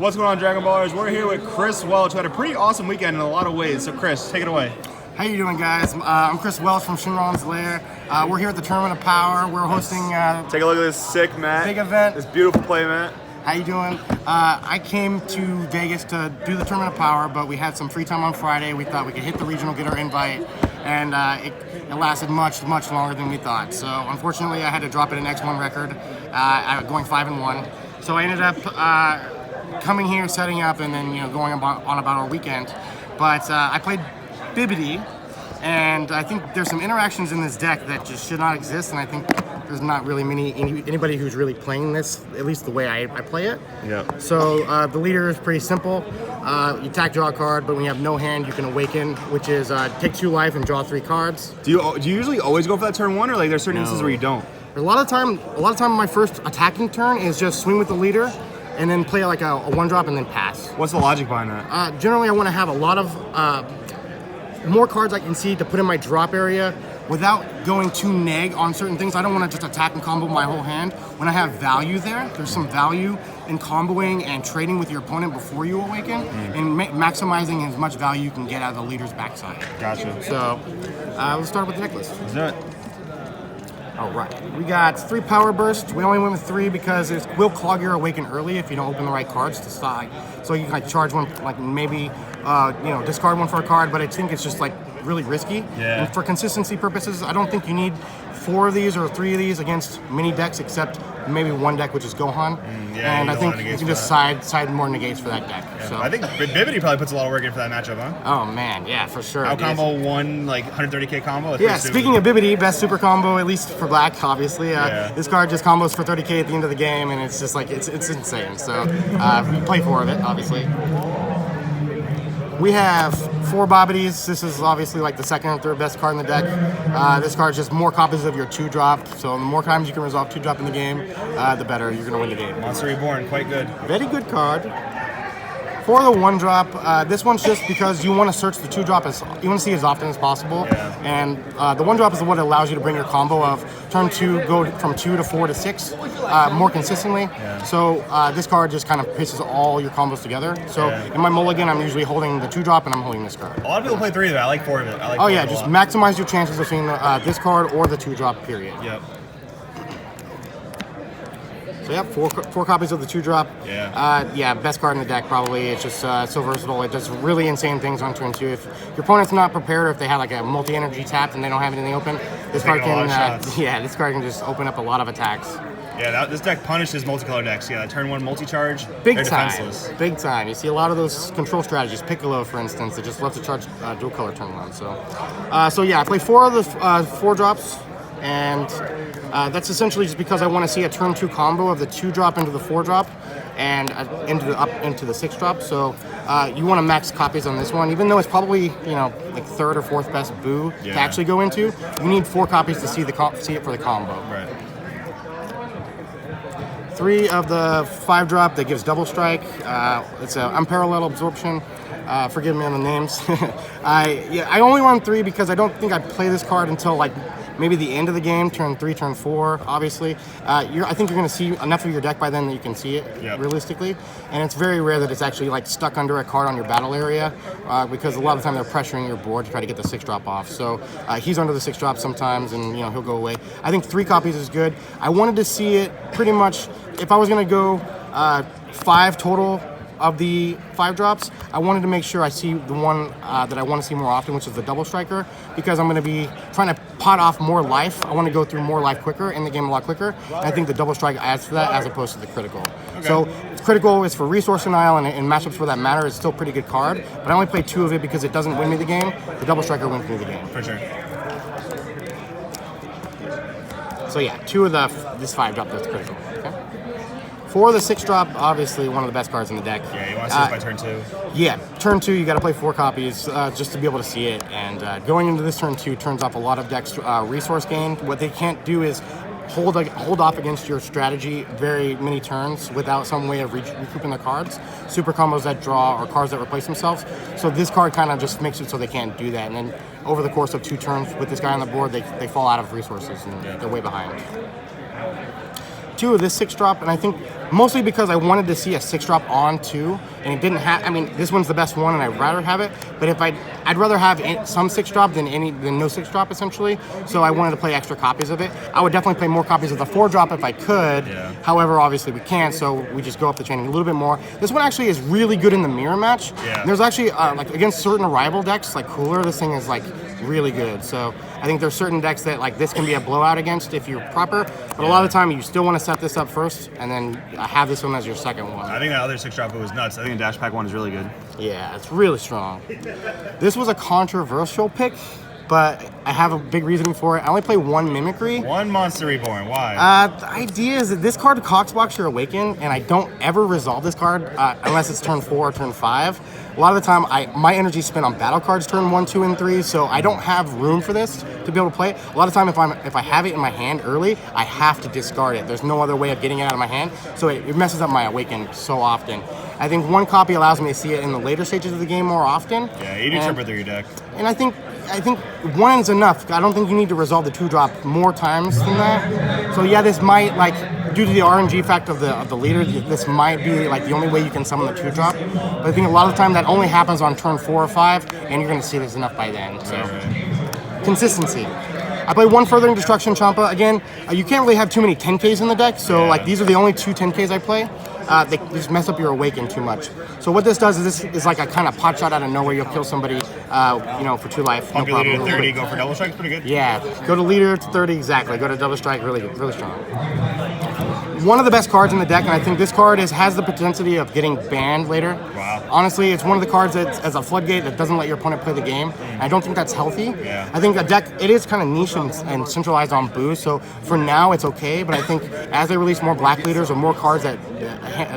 What's going on, Dragon Ballers? We're here with Chris Welch, who had a pretty awesome weekend in a lot of ways. So, Chris, take it away. How you doing, guys? I'm Chris Welch from Shinron's Lair. We're here at the Tournament of Power. We're hosting Take a look at this sick mat. big event. This beautiful play mat. How you doing? I came to Vegas to do the Tournament of Power, but we had some free time on Friday. We thought we could hit the regional, get our invite, and it lasted much longer than we thought. So unfortunately, I had to drop it an X1 record, going 5-1. So I ended up coming here, setting up, and then going on about our weekend. But I played Bibbidi, and I think there's some interactions in this deck that just should not exist, and I think there's not really anybody who's really playing this, at least the way I play it. Yeah. So the leader is pretty simple. You attack, draw a card, but when you have no hand, you can awaken, which is take 2 life and draw 3 cards. Do you usually always go for that turn 1, or like there's certain instances where you don't? A lot of time, my first attacking turn is just swing with the leader, and then play like a 1-drop and then pass. What's the logic behind that? Generally, I want to have a lot of more cards I can see to put in my drop area without going too neg on certain things. I don't want to just attack and combo my whole hand. When I have value there's some value in comboing and trading with your opponent before you awaken, and maximizing as much value you can get out of the leader's backside. Gotcha. So let's start with the deck list. Let's do it. All right, we got 3 power bursts. We only went with 3 because it will clog your awaken early if you don't open the right cards to side. So you can like charge one, like maybe discard one for a card, but I think it's just like really risky. Yeah. And for consistency purposes, I don't think you need 4 of these or 3 of these against mini decks, except maybe one deck, which is Gohan. And I think you can just side more negates for that deck. Yeah. So I think Bibbidi probably puts a lot of work in for that matchup, huh? Oh man, yeah, for sure. Out combo 1 like 130k combo. Yeah, speaking of Bibbidi, best super combo, at least for black, obviously. This card just combos for 30k at the end of the game, and it's just like, it's insane. So play 4 of it, obviously. We have 4 Bobbidis. This is obviously like the second or third best card in the deck. This card is just more copies of your 2-drop. So the more times you can resolve 2-drop in the game, the better you're going to win the game. Monster Reborn, quite good. Very good card. For the 1-drop, this one's just because you want to search the 2-drop you want to see as often as possible. Yeah. And the 1-drop is what allows you to bring your combo of turn 2, go from 2 to 4 to 6 more consistently. Yeah. So this card just kind of pisses all your combos together. So in my mulligan, I'm usually holding the 2-drop and I'm holding this card. A lot of people play 3 of it. I like 4 of it. Oh yeah, just maximize your chances of seeing this card or the 2-drop, period. Yep. So yeah, 4 copies of the 2-drop. Yeah. Best card in the deck probably. It's just so versatile. It does really insane things on turn 2. If your opponent's not prepared, or if they have like a multi-energy tapped and they don't have anything open, this card can this card can just open up a lot of attacks. Yeah, this deck punishes multicolor decks. Yeah, turn 1 multi-charge. Big they're time. defenseless. Big time. You see a lot of those control strategies. Piccolo, for instance, that just loves to charge dual color turn 1. So yeah, I play 4 of the 4-drops. And that's essentially just because I want to see a turn 2 combo of the 2-drop into the 4-drop and into the 6-drop. So you want to max copies on this one, even though it's probably like 3rd or 4th best boo to actually go into. You need 4 copies to see it for the combo. Right. 3 of the 5-drop that gives double strike. It's an unparalleled absorption. Forgive me on the names. I only run 3 because I don't think I play this card until like maybe the end of the game, turn 3, turn 4, obviously. I think you're going to see enough of your deck by then that you can see it realistically. And it's very rare that it's actually like stuck under a card on your battle area because a lot of the time they're pressuring your board to try to get the 6-drop off. So he's under the 6-drop sometimes, and he'll go away. I think 3 copies is good. I wanted to see it pretty much, if I was going to go 5 total of the 5-drops, I wanted to make sure I see the one that I want to see more often, which is the double striker, because I'm going to be trying to pot off more life. I want to go through more life quicker, in the game a lot quicker, and I think the double strike adds to that as opposed to the critical. Okay. So critical is for resource denial, and in matchups where that matters, it's still a pretty good card, but I only play 2 of it because it doesn't win me the game. The double striker wins me the game. For sure. So yeah, 2 of this 5-drop that's critical. Okay. For the 6-drop, obviously one of the best cards in the deck. Yeah, you want to see this by turn 2. Yeah, turn 2, you got to play 4 copies just to be able to see it. And going into this turn 2 turns off a lot of decks' resource gain. What they can't do is hold off against your strategy very many turns without some way of recouping the cards. Super combos that draw or cards that replace themselves. So this card kind of just makes it so they can't do that. And then over the course of 2 turns with this guy on the board, they fall out of resources and they're way behind. 2 of this 6-drop, and I think mostly because I wanted to see a 6-drop on 2, and it didn't have. I mean, this one's the best one, and I'd rather have it. But if I'd rather have some 6-drop than no 6-drop essentially. So I wanted to play extra copies of it. I would definitely play more copies of the 4-drop if I could. Yeah. However, obviously we can't, so we just go up the chain a little bit more. This one actually is really good in the mirror match. Yeah. There's actually like against certain rival decks like Cooler, this thing is like really good. So I think there's certain decks that like this can be a blowout against if you're proper, but a lot of the time you still want to set this up first and then have this one as your second one. I think that other 6-drop was nuts. I think the Dash Pack one is really good. Yeah, it's really strong. This was a controversial pick, but I have a big reasoning for it. I only play one Mimicry. One Monster Reborn. Why? The idea is that this card Coxbox your Awaken, and I don't ever resolve this card unless it's turn 4 or turn 5. A lot of the time, my energy spent on battle cards turn 1, 2, and 3, so I don't have room for this to be able to play it. A lot of time, if I have it in my hand early, I have to discard it. There's no other way of getting it out of my hand, so it messes up my Awaken so often. I think one copy allows me to see it in the later stages of the game more often. Yeah, you do tripper through your deck. And I think one is enough. I don't think you need to resolve the 2-drop more times than that. So yeah, this might, like, due to the RNG effect of the leader, this might be like the only way you can summon the 2-drop. But I think a lot of the time that only happens on turn 4 or 5, and you're going to see this enough by then. So consistency. I play one Furthering Destruction Champa. Again, you can't really have too many 10Ks in the deck, so like these are the only 2 10Ks I play. They just mess up your Awaken too much. So what this does is this is like a kind of pot shot out of nowhere. You'll kill somebody, you know, for 2 life. Pump your leader to 30, go for double strike, pretty good. Yeah, go to leader to 30, exactly. Go to double strike, really good, really strong. One of the best cards in the deck, and I think this card has the potential of getting banned later. Wow. Honestly, it's one of the cards that's as a floodgate that doesn't let your opponent play the game. I don't think that's healthy. Yeah. I think a deck, it is kind of niche and centralized on boost, so for now it's okay, but I think as they release more black leaders or more cards that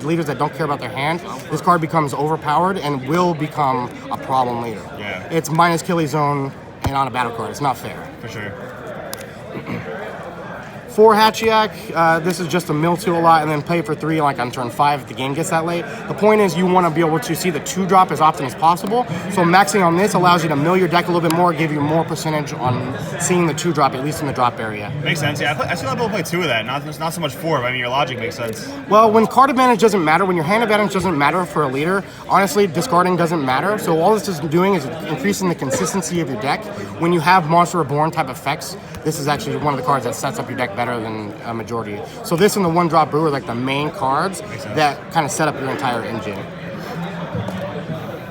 leaders that don't care about their hand, this card becomes overpowered and will become a problem later. Yeah. It's minus Killy Zone and on a battle card. It's not fair. For sure. 4 Hatchiyak, this is just a mill 2 a lot, and then play for 3 like on turn 5 if the game gets that late. The point is you want to be able to see the 2-drop as often as possible, so maxing on this allows you to mill your deck a little bit more, give you more percentage on seeing the 2-drop, at least in the drop area. Makes sense, yeah. I see a lot of people play 2 of that, not so much 4, but I mean your logic makes sense. Well, when card advantage doesn't matter, when your hand advantage doesn't matter for a leader, honestly, discarding doesn't matter, so all this is doing is increasing the consistency of your deck. When you have Monster Reborn type effects, this is actually one of the cards that sets up your deck better than a majority. So this and the 1-drop brew are like the main cards that kind of set up your entire engine.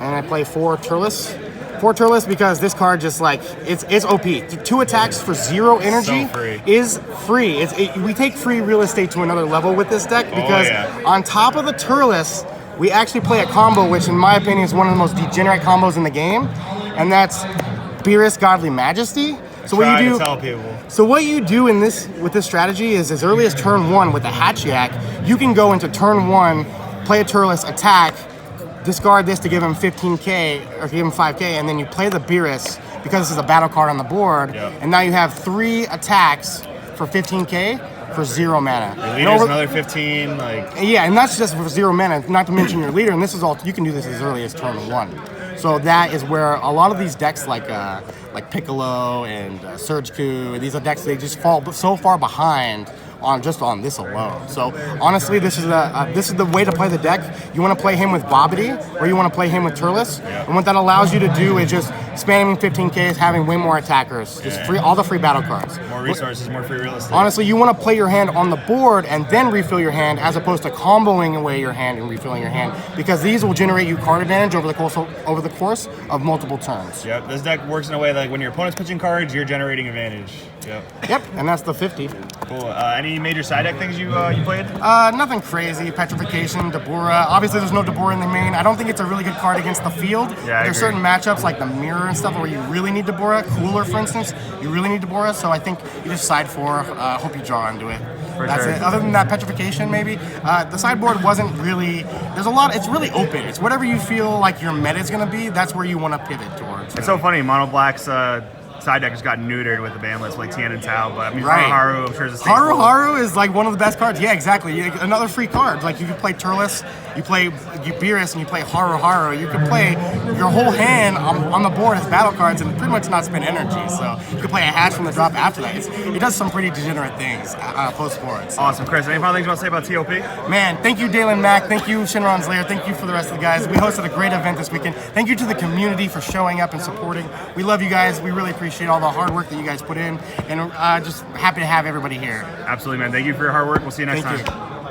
And I play 4 Turles. 4 Turles because this card just like, it's OP. 2 attacks for 0 energy is free. We take free real estate to another level with this deck because on top of the Turles, we actually play a combo which in my opinion is one of the most degenerate combos in the game, and that's Beerus Godly Majesty. So what you do? Tell people. So what you do in this with this strategy is as early as turn 1 with the Hatchiyak, you can go into turn 1, play a Turles, attack, discard this to give him 15k or give him 5k, and then you play the Beerus because this is a battle card on the board, and now you have 3 attacks for 15k for 0 mana. Your leader's another 15, like. Yeah, and that's just for 0 mana, not to mention your leader. And this is all you can do this as early as turn 1. So that is where a lot of these decks like Piccolo and Surge Coup, these are decks they just fall so far behind on this alone. So honestly, this is the way to play the deck. You want to play him with Bobbity, or you want to play him with Turles, and what that allows you to do is just spamming 15Ks, having way more attackers, just all the free battle cards. More resources, more free real estate. Honestly, you want to play your hand on the board and then refill your hand, as opposed to comboing away your hand and refilling your hand, because these will generate you card advantage over the course of multiple turns. Yep, this deck works in a way that like when your opponent's pitching cards, you're generating advantage. Yep, and that's the 50. Cool. Any major side deck things you played? Nothing crazy. Petrification, Dabura. Obviously, there's no Dabura in the main. I don't think it's a really good card against the field. Yeah, there's certain matchups like the Mirror and stuff where you really need Dabura. Cooler, for instance, you really need Dabura. So I think you just side 4. Hope you draw into it. That's it. Other than that, Petrification maybe. The sideboard wasn't really. There's a lot. It's really open. It's whatever you feel like your meta is going to be. That's where you want to pivot towards. It's so funny. Mono Black's side deck just got neutered with the ban list, like Tian and Tao. But I mean, Right. Haru, I'm sure is a Haru staple. Haru is like one of the best cards. Yeah, exactly. Another free card. Like you can play Turles, you play Beerus, and you play Haru Haru. You can play your whole hand on the board as battle cards and pretty much not spend energy. So you can play a hatch from the drop after that. It does some pretty degenerate things post board. So. Awesome, Chris. Any final things you want to say about TOP? Man, thank you, Dalen Mack. Thank you, Shinron's Lair. Thank you for the rest of the guys. We hosted a great event this weekend. Thank you to the community for showing up and supporting. We love you guys. We really appreciate all the hard work that you guys put in, and just happy to have everybody here. Absolutely, man. Thank you for your hard work. We'll see you next Thank time. you.